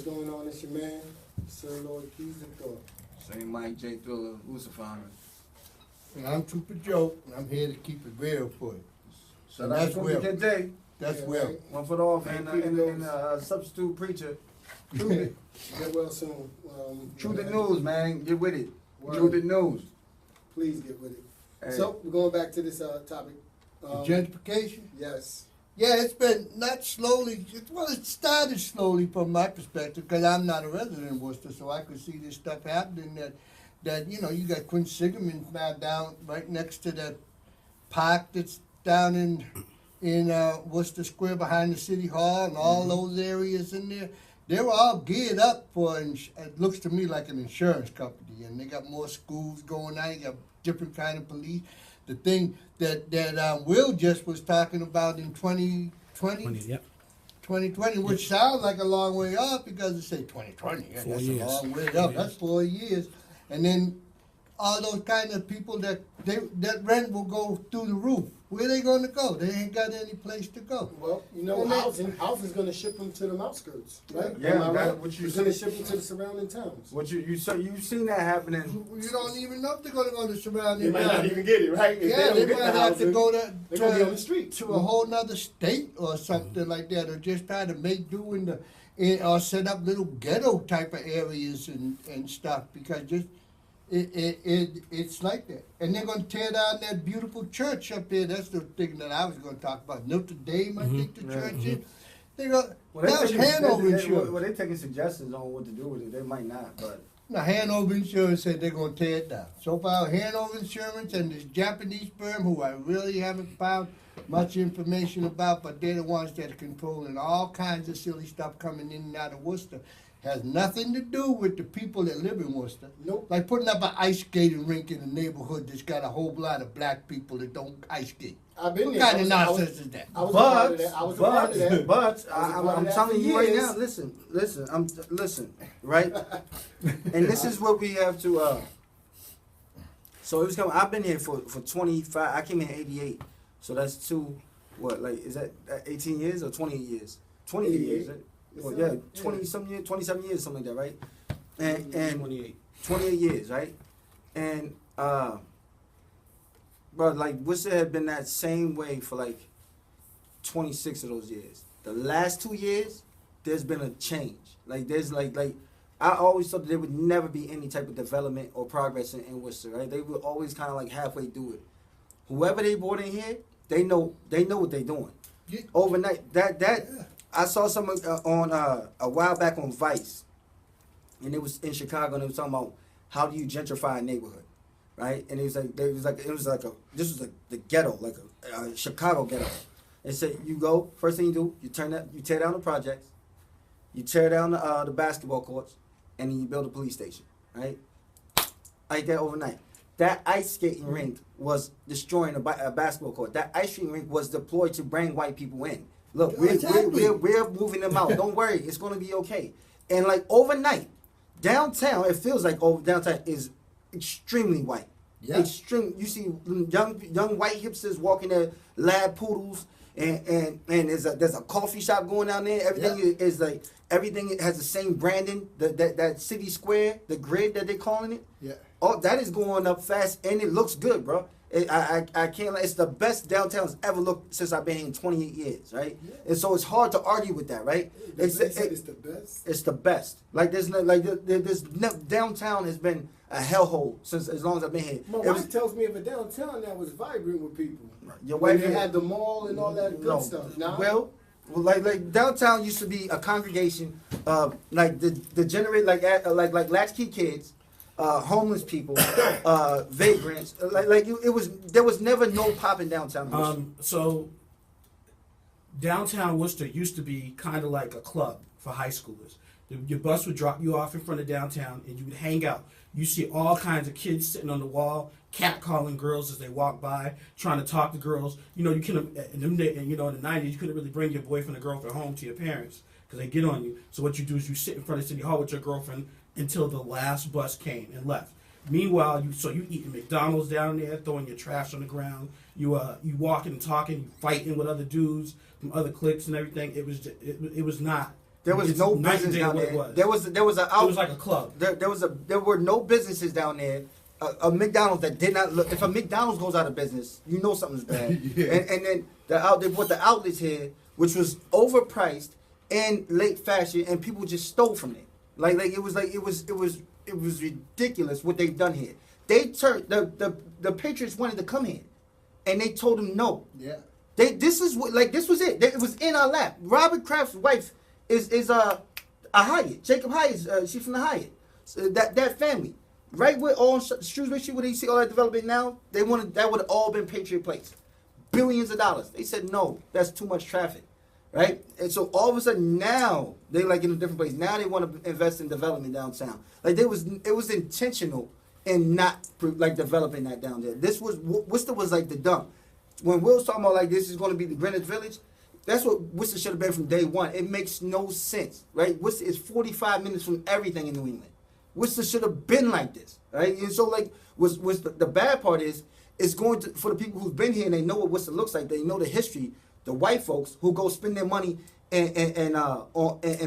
going on? It's your man, Sir Lord Keys and Thor. Same Mike J. Thriller, Lucifer. And I'm Trooper Joe, and I'm here to keep it real for you. So that's Trooper Day. That's Yeah, well. right. One for the off and substitute preacher. Truth it. Get well soon. Truth it news, man. Get with it. Word. Truth it news. Please get with it. Hey. So, we're going back to this topic. Gentrification? Yes. Yeah, it's been not slowly. Well, it started slowly from my perspective because I'm not a resident in Worcester, so I could see this stuff happening. That you know, you got Quinn Sigerman now down right next to that park that's down in Worcester Square behind the city hall and all those areas in there. They were all geared up for. It looks to me like an insurance company, and they got more schools going on. They got different kind of police. The thing that Will just was talking about in 2020, which sounds like a long way up because it say 2020. Yeah, 4 that's years. a long way up. That's 4 years. And then all those kind of people that rent will go through the roof. Where they going to go? They ain't got any place to go. Well, you know, And housing's going to ship them to the outskirts, right? Yeah, Am I that- right? what you It's going to ship them to the surrounding towns. What you've seen that happening. You don't even know if they're going to go to surrounding They might not towns. even get it, right? If Yeah, don't they get might the have to housing, go they're going to be on the street. to a whole nother state or something like that, or just try to make do or set up little ghetto type of areas and stuff because just it's like that. And they're going to tear down that beautiful church up there. That's the thing that I was going to talk about. Notre Dame, I think the church is. They're going. That was Hanover Insurance. Well, they're taking suggestions on what to do with it. They might not, but. Now, Hanover Insurance said they're going to tear it down. So far, Hanover Insurance and this Japanese firm, who I really haven't found much information about, but they're the ones that are controlling all kinds of silly stuff coming in and out of Worcester, has nothing to do with the people that live in Worcester. Nope. Like putting up an ice skating rink in a neighborhood that's got a whole lot of black people that don't ice skate. I've been What there. kind of nonsense is that? I was a part of that. I was a part of that. But I was a part of I'm that telling for you right years. now. Listen, right? And this is what we have to. So it was coming. I've been here for 25. I came in '88, so that's is that 18 years or 28 years? 28 years. Right? Well, yeah, 27 years, something like that, right? And 28 years, right? And but like Worcester had been that same way for like 26 of those years. The last 2 years, there's been a change. Like there's like I always thought that there would never be any type of development or progress in Worcester, right? They were always kind of like halfway through it. Whoever they brought in here, they know what they're doing. Yeah. Overnight, I saw someone on a while back on Vice, and it was in Chicago, and they was talking about how do you gentrify a neighborhood, right? And it was like this was the ghetto, like a Chicago ghetto. They said you go, first thing you do, you tear down the projects, you tear down the basketball courts, and then you build a police station, right? Like that overnight. That ice skating rink was destroying a basketball court. That ice skating rink was deployed to bring white people in. Look, we're moving them out. Don't worry, it's gonna be okay. And like overnight, downtown, it feels like downtown is extremely white. Yeah. Extreme. You see young white hipsters walking there, lab poodles, and there's a coffee shop going down there. Everything is like everything has the same branding. That city square, the grid that they're calling it. Yeah. Oh, that is going up fast, and it looks good, bro. I can't. It's the best downtown's ever looked since I've been here in 28 years, right? Yeah. And so it's hard to argue with that, right? It's the best. It's the best. Like there's downtown has been a hellhole since as long as I've been here. My wife tells me of a downtown that was vibrant with people. Your Where wife they had the mall and all that good stuff. Nah? Well, like downtown used to be a congregation of like the degenerate like latchkey kids. Homeless people, vagrants, there was never no popping downtown. So downtown Worcester used to be kind of like a club for high schoolers. Your bus would drop you off in front of downtown, and you would hang out. You see all kinds of kids sitting on the wall, catcalling girls as they walk by, trying to talk to girls. You know, you couldn't in the '90s, you couldn't really bring your boyfriend or girlfriend home to your parents because they get on you. So what you do is you sit in front of City Hall with your girlfriend until the last bus came and left. Meanwhile, you eating McDonald's down there, throwing your trash on the ground. You walking and talking, you fighting with other dudes from other cliques and everything. It was not There was It's no night and business day down what it there. was. There was an out. It was like a club. There were no businesses down there. A McDonald's that did not look. If a McDonald's goes out of business, you know something's bad. Yeah. And then they brought the outlets here, which was overpriced and late fashion, and people just stole from it. It was ridiculous what they've done here. They turned the Patriots wanted to come here, and they told them no. Yeah. This was it. It was in our lap. Robert Kraft's wife is a Hyatt. Jacob Hyatt. She's from the Hyatt. So that family. Right where on Shrewsbury Street, where you see all that development now, that would have all been Patriot Place. Billions of dollars. They said no, that's too much traffic. Right? And so all of a sudden now they in a different place. Now they want to invest in development downtown. It was intentional in not developing that down there. This was Worcester was like the dump. When Will was talking about this is going to be the Greenwich Village, that's what Worcester should have been from day one. It makes no sense, right? Worcester is 45 minutes from everything in New England. Worcester should have been like this, right? And so what's the bad part is it's going to, for the people who've been here and they know what Worcester looks like, they know the history. The white folks who go spend their money in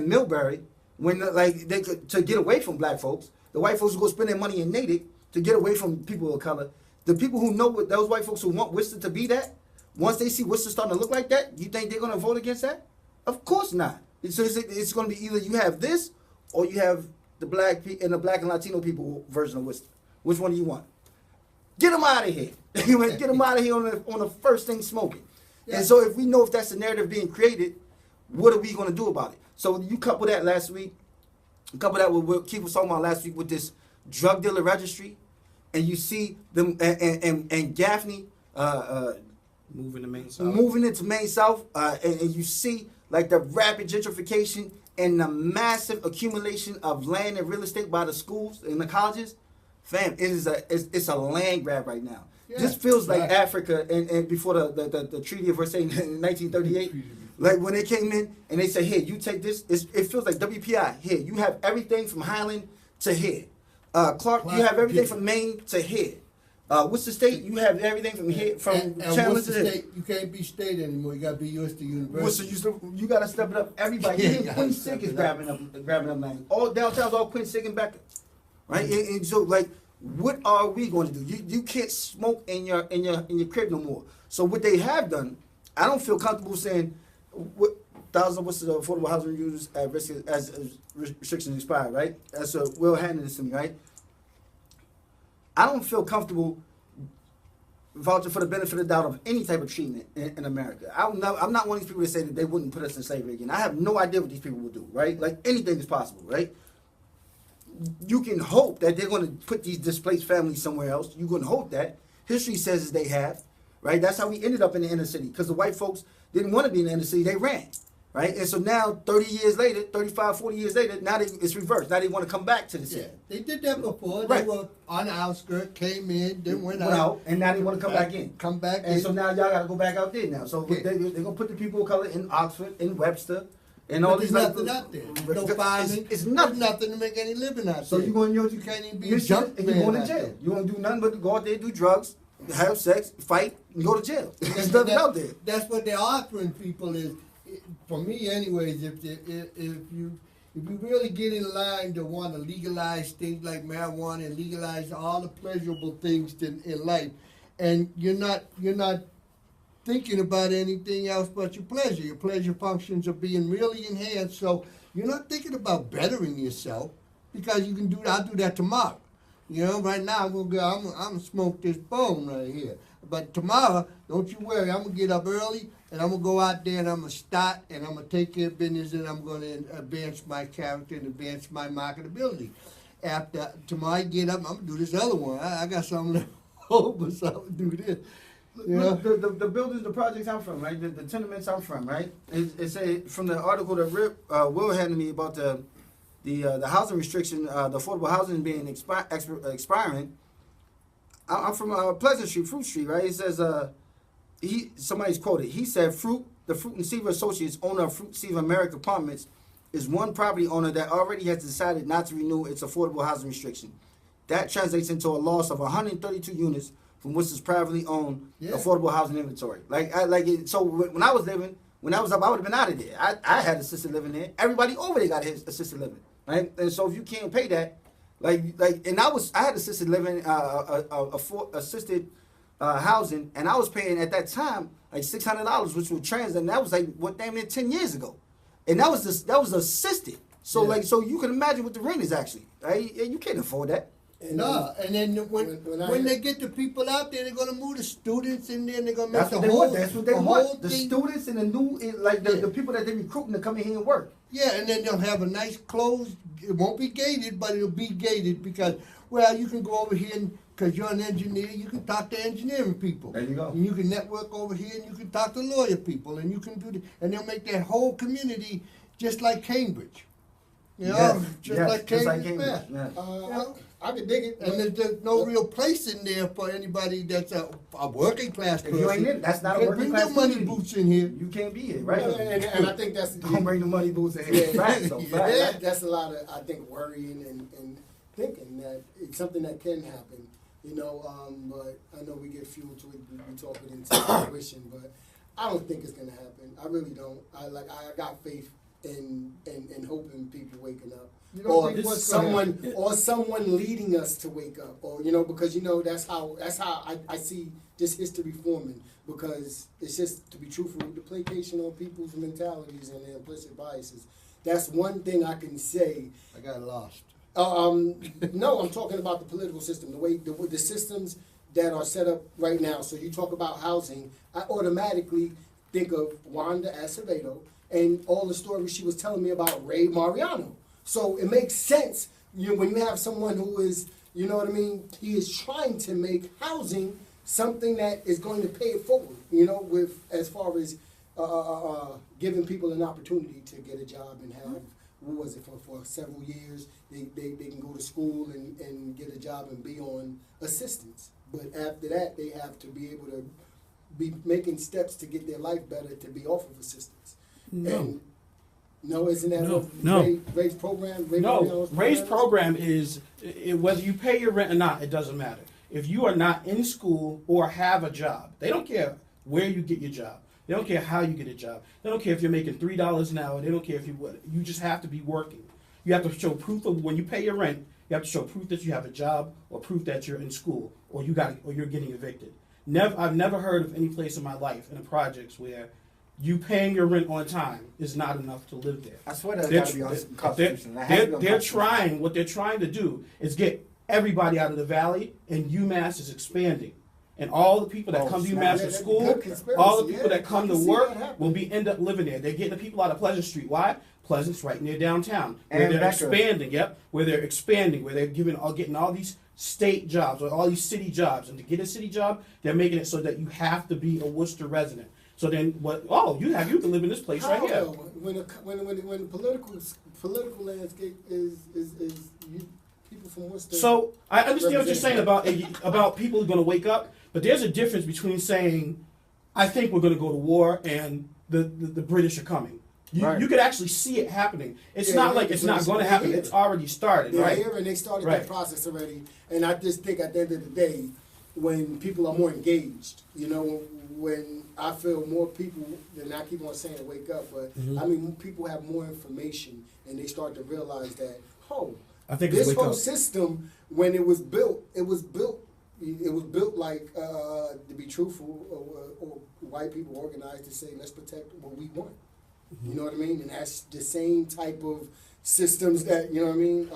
Millbury when they could, to get away from black folks. The white folks who go spend their money in Natick to get away from people of color. The people who know what those white folks who want Worcester to be that, once they see Worcester starting to look like that, you think they're going to vote against that? Of course not. So it's going to be either you have this or you have the black and Latino people version of Worcester. Which one do you want? Get them out of here. Get them out of here on the first thing smoking. Yeah. And so if we know if that's the narrative being created, what are we going to do about it? So you couple that last week, with what Keith was talking about last week with this drug dealer registry, and you see them and Gaffney moving to Main South. Moving into Main South, and you see the rapid gentrification and the massive accumulation of land and real estate by the schools and the colleges. Fam, it's a land grab right now. Yeah, this feels like Africa and before the Treaty of Versailles in 1938. When they came in and they said, here, you take this. It feels like WPI. Here, you have everything from Highland to here. Clark, you have everything from Maine to here. Worcester State, you have everything from here, from Chandler to here. State, you can't be state anymore. You got to be Worcester University. You got to step it up. Everybody. Even Queen Sig is grabbing up land. All downtown's all Queen Sig and back, right? And so what are we going to do? You can't smoke in your crib no more. So what they have done, I don't feel comfortable saying thousands of Worcester affordable housing users at risk as restrictions expire, right? That's Will handing this to me, right? I don't feel comfortable vouching for the benefit of the doubt of any type of treatment in America. I'm not one of these people that say that they wouldn't put us in slavery again. I have no idea what these people will do, right? Anything is possible, right? You can hope that they're going to put these displaced families somewhere else. You can hope that. History says they have, right? That's how we ended up in the inner city, because the white folks didn't want to be in the inner city. They ran, right? And so now, 30 years later, 35, 40 years later, now it's reversed. Now they want to come back to the city. Yeah, they did that before. Right. They were on the outskirts, came in, then went out. out. And now they want to come back in. Come back and in. So now y'all got to go back out there now. So they're going to put the people of color in Oxford, in Webster, and all these nothing out there. No farming. It's nothing. There's nothing to make any living out there. So you're going to you can't even be a junk and you're going to out jail. there. You won't do nothing but go out there, do drugs, have sex, fight, and go to jail. There's nothing out there. That's what they're offering people is, for me anyways, if you really get in line to want to legalize things like marijuana and legalize all the pleasurable things in life, and you're not thinking about anything else but your pleasure functions are being really enhanced, so you're not thinking about bettering yourself, because you can I'll do that tomorrow. Right now I'm gonna smoke this bone right here. But tomorrow, don't you worry, I'm gonna get up early and I'm gonna go out there and I'm gonna start and I'm gonna take care of business and I'm gonna advance my character and advance my marketability. After tomorrow I get up, I'm gonna do this other one. I got something left over, so I'm gonna do this. The buildings, the projects I'm from, right? The tenements I'm from, right? It's from the article that Will handed me about the housing restriction, the affordable housing being expiring. I'm from Pleasant Street, Fruit Street, right? It says somebody's quoted. He said, the Fruit and Seaver Associates, owner of Fruit Seaver America Apartments, is one property owner that already has decided not to renew its affordable housing restriction. That translates into a loss of 132 units from Worcester's privately owned affordable housing inventory. So when I was living, when I was up, I would have been out of there. I had assisted living there. Everybody over there got his assisted living, right? And so if you can't pay that, and I had assisted living, assisted housing, and I was paying at that time like $600, which would translate, and that was like damn near 10 years ago, and that was assisted. So Yeah. so you can imagine what the rent is actually, right? You can't afford that. And And then when they get the people out there, they're gonna move the students in there, and they're gonna make That's the what they whole want. That's what they the want. whole The thing. students and the new, the people that they're recruiting to come in here and work. Yeah, and then they'll have a nice closed. It won't be gated, but it'll be gated because, well, you can go over here and because you're an engineer, you can talk to engineering people. There you go. And you can network over here, and you can talk to lawyer people, and you can do and they'll make that whole community just like Cambridge. You know, Yes, just yes, like just like Cambridge. Cambridge, Mass. yeah. I could dig it. And there's no real place in there for anybody that's a working class If person. you ain't in, that's not a You can't working bring class your money community. boots in here. You can't be here, right? And I think that's Don't bring the money boots in here. Yeah, Facts, though, facts. that's a lot of, I think, worrying and thinking that it's something that can happen, you know. But I know we get fueled to it, we talk it into fruition, but I don't think it's gonna happen. I really don't. I got faith in hoping people waking up, You don't or think what's gonna happen? someone leading us to wake up, or you know, because you know that's how I see just history forming. Because it's just, to be truthful, the placation on people's mentalities and their implicit biases. That's one thing I can say. I got lost. No, I'm talking about the political system, the way the systems that are set up right now. So you talk about housing, I automatically think of Wanda Acevedo and all the stories she was telling me about Ray Mariano. So it makes sense, you know, when you have someone who is, you know what I mean, he is trying to make housing something that is going to pay it forward, you know, with as far as giving people an opportunity to get a job and have, what was it, for several years, they can go to school and get a job and be on assistance. But after that, they have to be able to be making steps to get their life better to be off of assistance. No. And no, isn't that No, what no. Ray's program? No, Ray's program is whether you pay your rent or not, it doesn't matter. If you are not in school or have a job, they don't care where you get your job. They don't care how you get a job. They don't care if you're making $3 an hour. They don't care if you just have to be working. You have to show proof of when you pay your rent. You have to show proof that you have a job or proof that you're in school or you're getting evicted. I've never heard of any place in my life in the projects where you paying your rent on time is not enough to live there. I swear that's got to be on Constitution. What they're trying to do is get everybody out of the valley, and UMass is expanding. And all the people that come to UMass for school, all the people that come to work will end up living there. They're getting the people out of Pleasant Street. Why? Pleasant's right near downtown. Where they're expanding, where they're expanding, where they're getting all these state jobs or all these city jobs. And to get a city job, they're making it so that you have to be a Worcester resident. So then what? Oh, you can live in this place right here. When the political landscape is people from Worcester. So I understand what you're saying about people going to wake up, but there's a difference between saying, I think we're going to go to war and the British are coming. You could actually see it happening. It's not like it's not going to happen. It's already started, They're right? here and they started that process already. And I just think at the end of the day, when people are more engaged, you know, when I feel more people, and I keep on saying wake up, but I mean people have more information and they start to realize that, I think this whole system, when it was built like, to be truthful, or white people organized to say, let's protect what we want. You know what I mean? And that's the same type of systems that, you know what I mean?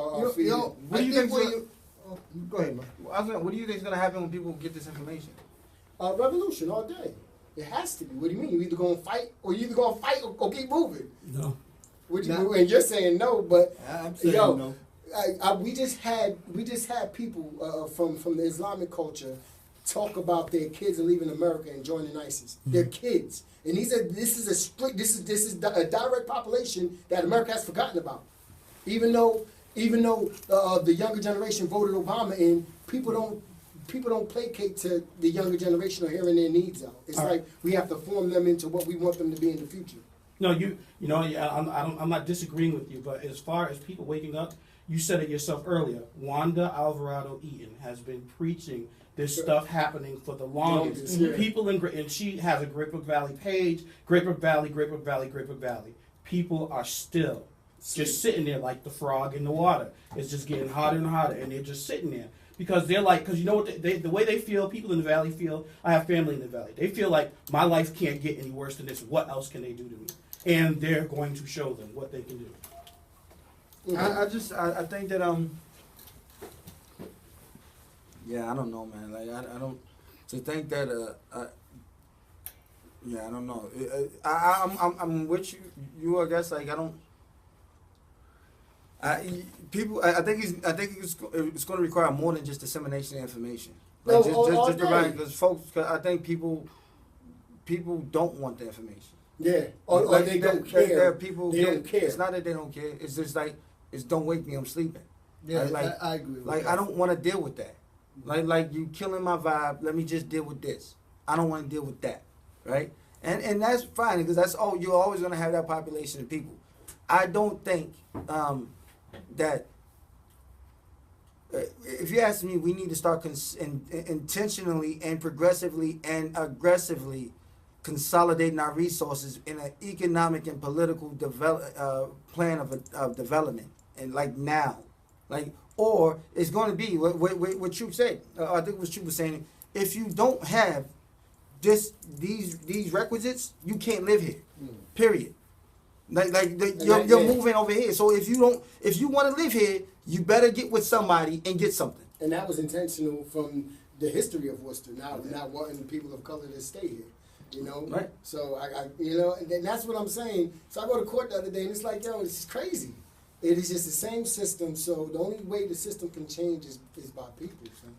What do you think? Go ahead, man. What do you think is going to happen when people get this information? Revolution all day. It has to be. What do you mean? You either going to fight or or keep moving. No. And you're saying no, but I'm saying no. We just had people from the Islamic culture talk about their kids are leaving America and joining ISIS. Their kids, and this is a direct population that America has forgotten about. Even though the younger generation voted Obama in, people don't placate to the younger generation or hearing their needs out. It's like we have to form them into what we want them to be in the future. No, I'm not disagreeing with you, but as far as people waking up, you said it yourself earlier. Wanda Alvarado Eaton has been preaching there's stuff happening for the longest. Yeah. People and she has a Great Brook Valley page, Great Brook Valley, Great Brook Valley, Great Brook Valley. People are still just sitting there like the frog in the water. It's just getting hotter and hotter, and they're just sitting there. Because they're like, because you know what, the way they feel, people in the valley feel, I have family in the valley, they feel like my life can't get any worse than this. What else can they do to me? And they're going to show them what they can do. I think that yeah, I don't know, man. Like I don't to think that yeah, I don't know. I'm with you. I guess like I don't. I think it's going to require more than just dissemination of information. Like because folks, cause I think people don't want the information. Yeah, or Like, they don't care. There are people they don't care. It's not that they don't care. It's just like it's don't wake me. I'm sleeping. Yeah, Like, I agree with Like that. I don't want to deal with that. Like you killing my vibe. Let me just deal with this. I don't want to deal with that, right? And that's fine because that's you're always gonna have that population of people. I don't think that if you ask me, we need to start intentionally and progressively and aggressively consolidating our resources in an economic and political plan of development, and like now, like. Or it's going to be what you said. I think what you were saying. If you don't have these requisites, you can't live here. Period. You're moving over here. So if you want to live here, you better get with somebody and get something. And that was intentional from the history of Worcester. Not wanting the people of color to stay here. You know, right? So I and that's what I'm saying. So I go to court the other day, and it's like, yo, this is crazy. It is just the same system, so the only way the system can change is by people, son.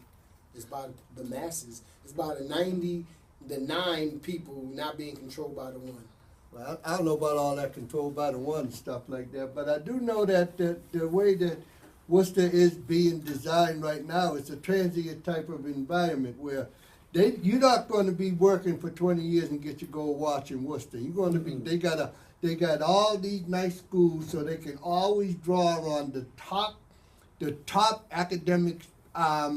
It's by the masses. It's by the 9 people not being controlled by the one. Well, I don't know about all that control by the one and stuff like that, but I do know that the way that Worcester is being designed right now, it's a transient type of environment where you're not going to be working for 20 years and get your gold watch in Worcester. You're going to be, they got all these nice schools so they can always draw on the top academic, I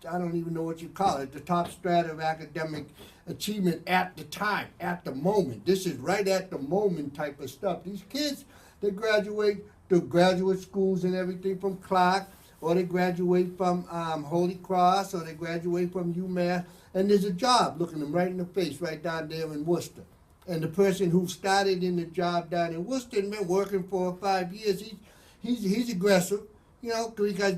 don't even know what you call it, the top strata of academic achievement at the time, at the moment. This is right at the moment type of stuff. These kids, they graduate to graduate schools and everything from Clark, or they graduate from Holy Cross, or they graduate from UMass, and there's a job looking them right in the face right down there in Worcester. And the person who started in the job down in Worcester and been working 4 or 5 years, he's aggressive, you know, because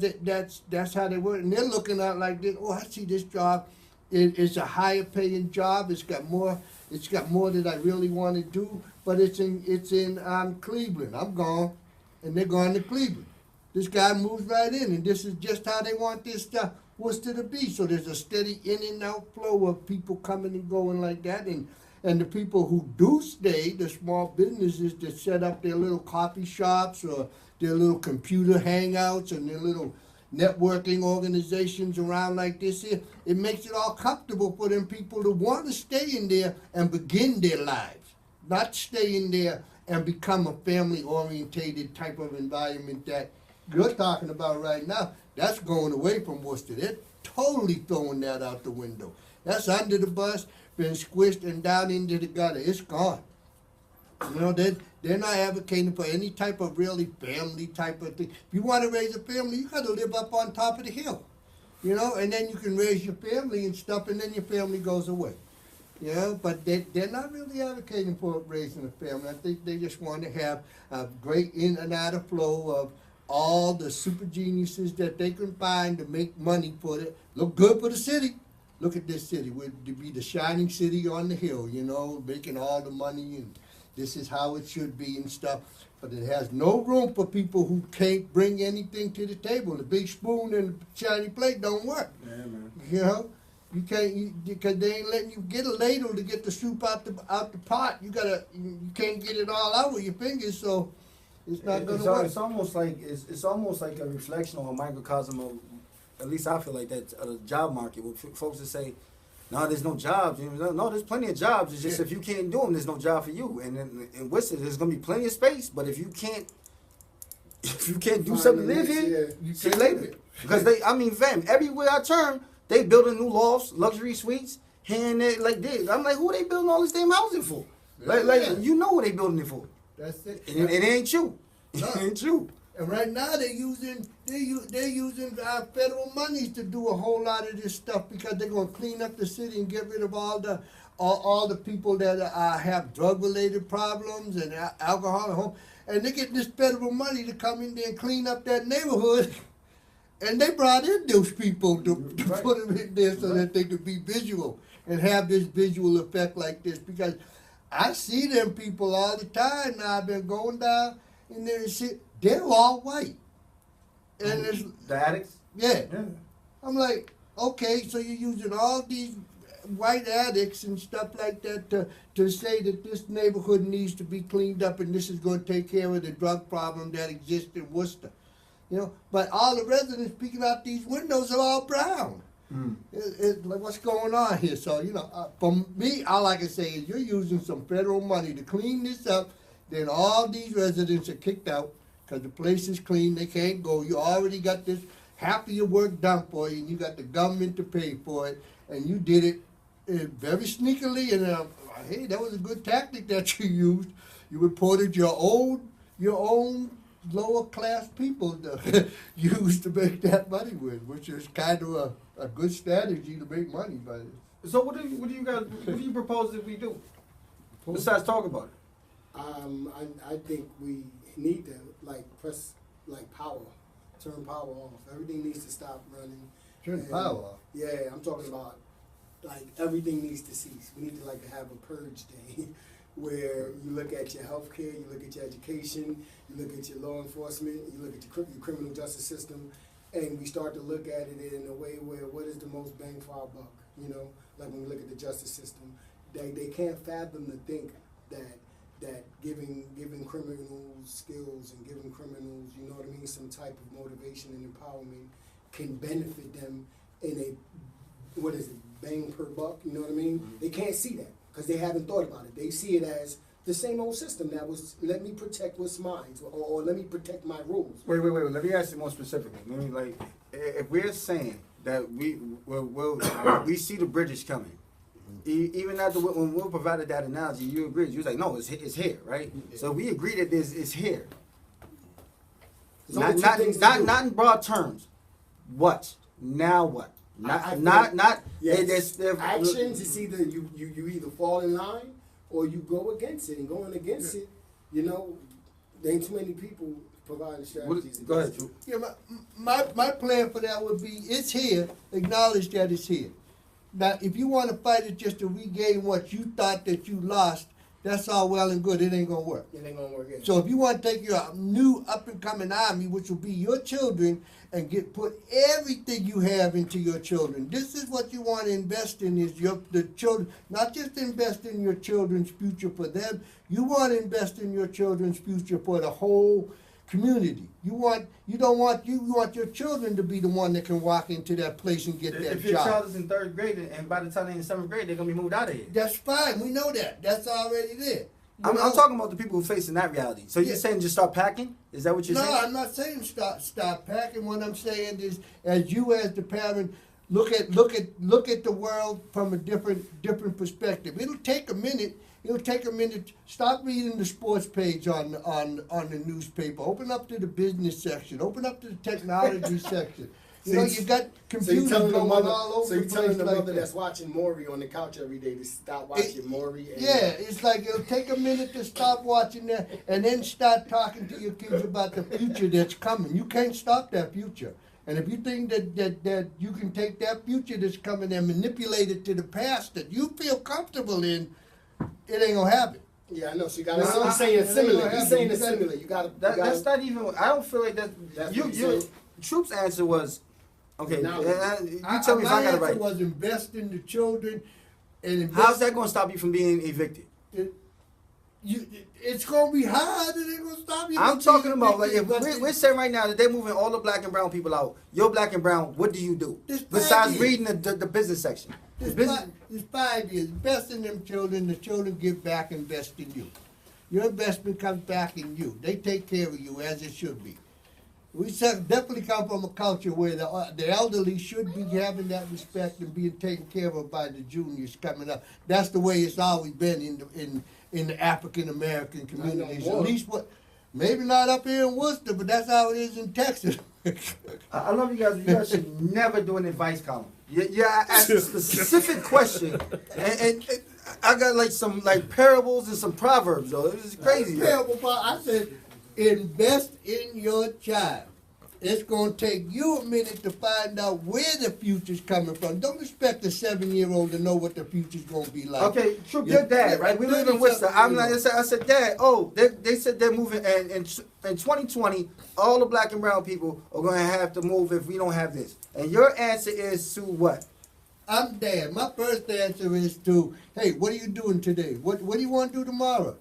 that's how they work. And they're looking out like this. Oh, I see this job. It's a higher paying job. It's got more that I really want to do. But it's in Cleveland. I'm gone, and they're going to Cleveland. This guy moves right in, and this is just how they want this Worcester to be. So there's a steady in and out flow of people coming and going like that, and the people who do stay, the small businesses that set up their little coffee shops or their little computer hangouts and their little networking organizations around like this here, it makes it all comfortable for them people to want to stay in there and begin their lives, not stay in there and become a family-orientated type of environment that you're talking about right now. That's going away from Worcester. They're totally throwing that out the window. That's under the bus, been squished and down into the gutter. It's gone. You know, they're not advocating for any type of really family type of thing. If you want to raise a family, you got to live up on top of the hill. You know, and then you can raise your family and stuff, and then your family goes away. You know, but they're not really advocating for raising a family. I think they just want to have a great in and out of flow of all the super geniuses that they can find to make money for it. Look good for the city. Look at this city. We're to be the shining city on the hill, you know, making all the money, and this is how it should be and stuff. But it has no room for people who can't bring anything to the table. The big spoon and the shiny plate don't work. Yeah, man. You know, you can't, because they ain't letting you get a ladle to get the soup out the pot. You can't get it all out with your fingers, so it's not going to work. It's almost like a reflection or a microcosm of, at least I feel like that, the job market, where folks that say, no, there's no jobs. No, there's plenty of jobs. It's just if you can't do them, there's no job for you. And in Worcester, there's going to be plenty of space. But if you can't do something to live here, You see you can't later. Because fam, everywhere I turn, They building new lofts, luxury suites, here and there, like this. I'm like, who they building all this damn housing for? Like you know what they building it for. That's it. And it ain't you. No. It ain't you. And right now they're using our federal monies to do a whole lot of this stuff because they're gonna clean up the city and get rid of all the people that have drug related problems and alcohol at home, and they get this federal money to come in there and clean up that neighborhood. And they brought in those people to Right. put them in there so that they could be visual and have this visual effect like this. Because I see them people all the time now. I've been going down in there and see, they're all white. And it's, The addicts? yeah. Yeah. I'm like, okay, so you're using all these white addicts and stuff like that to say that this neighborhood needs to be cleaned up and this is going to take care of the drug problem that exists in Worcester. You know, but all the residents peeking out these windows are all brown. It's like, what's going on here? So, you know, for me, all I can say is you're using some federal money to clean this up. Then all these residents are kicked out because the place is clean. They can't go. You already got this half of your work done for you, and you got the government to pay for it, and you did it very sneakily. And hey, that was a good tactic that you used. You reported your own lower class people to use to make that money with, which is kind of a good strategy to make money. But So what do you propose that we do? Besides talk about it? I think we need to press power, turn power off. Everything needs to stop running. turn And, power off. Yeah, I'm talking about everything needs to cease. We need to have a purge day where you look at your healthcare, you look at your education, you look at your law enforcement, you look at your criminal justice system, and we start to look at it in a way where what is the most bang for our buck? You know, like when we look at the justice system, they can't fathom to think that giving criminals skills and giving criminals, you know what I mean, some type of motivation and empowerment can benefit them in a, bang per buck, you know what I mean? Mm-hmm. They can't see that because they haven't thought about it. They see it as the same old system that was, let me protect what's mine, or let me protect my rules. Wait. Let me ask you more specifically. I mean, if we're saying that we see the British coming, even after when we provided that analogy, you agreed. You was like, no, it's here, right? Yeah. So we agree that it's here. Not in broad terms. What? Now what? Yes. Actions is either you either fall in line or you go against it. And going against it, you know, there ain't too many people providing strategies. Go ahead, Drew. Yeah, my plan for that would be it's here. Acknowledge that it's here. Now, if you want to fight it just to regain what you thought that you lost, that's all well and good. It ain't gonna work. It ain't gonna work. Yeah. So if you want to take your new up and coming army, which will be your children, and put everything you have into your children. This is what you want to invest in is the children. Not just invest in your children's future for them. You want to invest in your children's future for the whole community. You want your children to be the one that can walk into that place and get that job. If your child is in 3rd grade and by the time they're in 7th grade, they're gonna be moved out of here. That's fine. We know that. That's already there. I'm talking about the people who facing that reality. So you're saying just start packing? Is that what you're saying? No, I'm not saying stop packing. What I'm saying is, as the parent, look at the world from a different perspective. It'll take a minute. Stop reading the sports page on the newspaper. Open up to the business section. Open up to the technology section. You know, you got confusion going all over the place. So you're telling the like mother that. that's watching Maury on the couch every day to stop watching Maury? Yeah, it's like it'll take a minute to stop watching that and then start talking to your kids about the future that's coming. You can't stop that future. And if you think that you can take that future that's coming and manipulate it to the past that you feel comfortable in, it ain't gonna happen. Yeah, I know. So you got to. He's saying it's similar. He's saying it's similar. You got to. That's not even. I don't feel like that. That's You Troop's answer was, okay. Now, you tell me if I got it right. My answer was invest in the children, and how's that going to stop you from being evicted? It's gonna be hard, and it's gonna stop you. I'm talking about if we're saying right now that they're moving all the black and brown people out. You're black and brown. What do you do besides reading the business section? It's 5 years. Invest in them children. The children give back, invest in you. Your investment comes back in you. They take care of you as it should be. definitely come from a culture where the elderly should be having that respect and being taken care of by the juniors coming up. That's the way it's always been in the African American communities. At least maybe not up here in Worcester, but that's how it is in Texas. I love you guys. You guys should never do an advice column. Yeah, I asked a specific question, and I got like some parables and some proverbs. Though it was crazy. I said, invest in your child. It's going to take you a minute to find out where the future's coming from. Don't expect a 7-year-old to know what the future's going to be like. Okay, true. Your dad, right? We live in Worcester. I said, Dad, they said they're moving, and in 2020, all the black and brown people are going to have to move if we don't have this. And your answer is to what? I'm Dad. My first answer is to, hey, what are you doing today? What do you want to do tomorrow?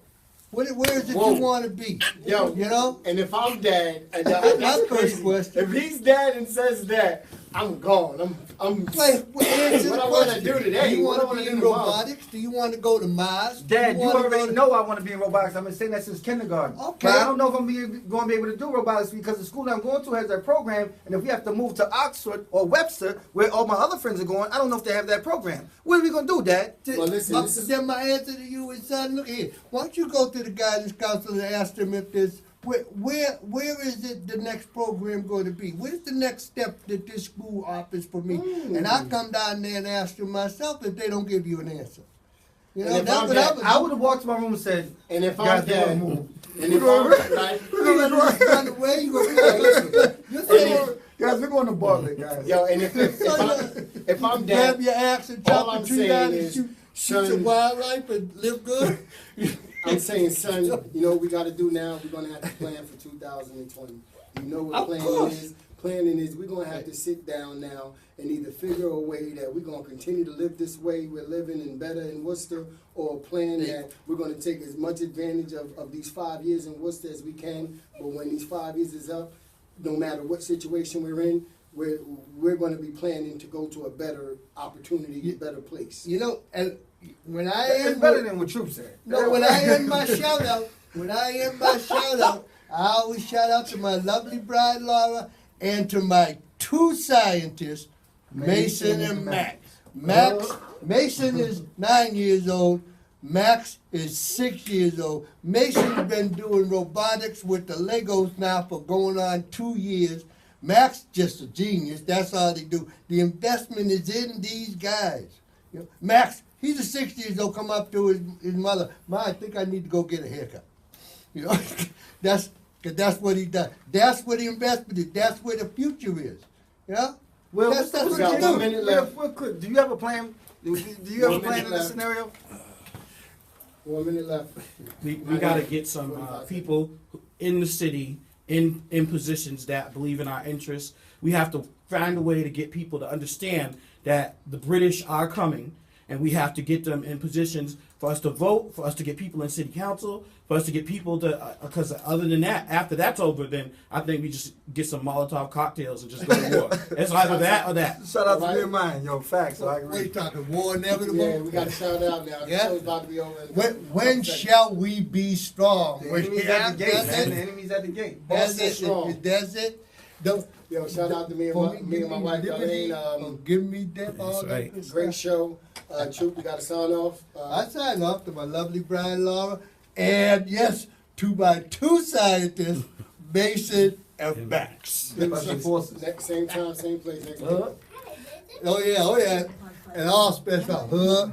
Where is it you want to be? Yo, you know? And if I'm dad, and That's that's my first crazy. question. If he's dad and says that, I'm gone. I'm Wait, answer what the I want to question. do today. Do you What I want wanna to be do in tomorrow. robotics? Do you want to go to Mars? Dad, you wanna already go to- know I want to be in robotics. I've been saying that since kindergarten. Okay. But I don't know if I'm going to be able to do robotics because the school that I'm going to has that program. And if we have to move to Oxford or Webster, where all my other friends are going, I don't know if they have that program. What are we going to do, Dad? Well, listen, this is- Then my answer to you is, son, look here. Why don't you go to the guidance counselor and ask them if there's where is it the next program going to be? Where's the next step that this school offers for me? And I come down there and ask them myself if they don't give you an answer. You know, And if that's I'm what that- I would I would have walked to my room and said, and if guys, I'm they gotta dad, move. and if I'm right, run away. You gonna you say, Guys, we're going to Bartlett, guys. yo, and if I'm grab dad, your axe and all chop I'm a tree saying down and is, shoot son- some wildlife and live good. I'm saying, son, you know what we got to do now? We're gonna have to plan for 2020. You know what Of planning course. is? Planning is we're gonna have to sit down now and either figure a way that we're gonna continue to live this way we're living and better in Worcester, or a plan that we're gonna take as much advantage of these 5 years in Worcester as we can. But when these 5 years is up, no matter what situation we're in, we're going to be planning to go to a better opportunity, a better place. You know, and when I It's am better than what Troop said. No, when I end my shout out, I always shout out to my lovely bride Laura and to my two scientists, Mason and Max. Mason is 9 years old. Max is 6 years old. Mason's been doing robotics with the Legos now for going on 2 years. Max just a genius. That's all they do. The investment is in these guys. You know, Max, he's a 6 years old. Come up to his mother. Ma, I think I need to go get a haircut. You know, that's what he does. That's where the investment is. That's where the future is. You know. Well, that's what's what got you 1 do. minute left. Do you have a plan? Do you have a 1 plan minute in this left. scenario? 1 minute left. We got to get some people in the city in positions that believe in our interests. We have to find a way to get people to understand that the British are coming, and we have to get them in positions for us to vote, for us to get people in city council, for us to get people to, because other than that, after that's over, then I think we just get some Molotov cocktails and just go to war. It's either that or that. Shout out to Right. me and mine, yo, facts. So I What are you agree. talking? War inevitable? Yeah, we got to shout out now. The Yeah. show's about to be over. When shall we be strong? The enemy's at the gate, That's man. The it. enemy's at the gate. That's Boston strong. it. That's it. Don't. Yo, shout out to me and my wife, Elaine. Give me that. All that right. good stuff. Great show. Troop, we got to sign off. I sign off to my lovely bride Laura, and yes, to my two scientists, Mason and Max. Special forces. Next, same time, same place. Next week. Oh yeah, and all special.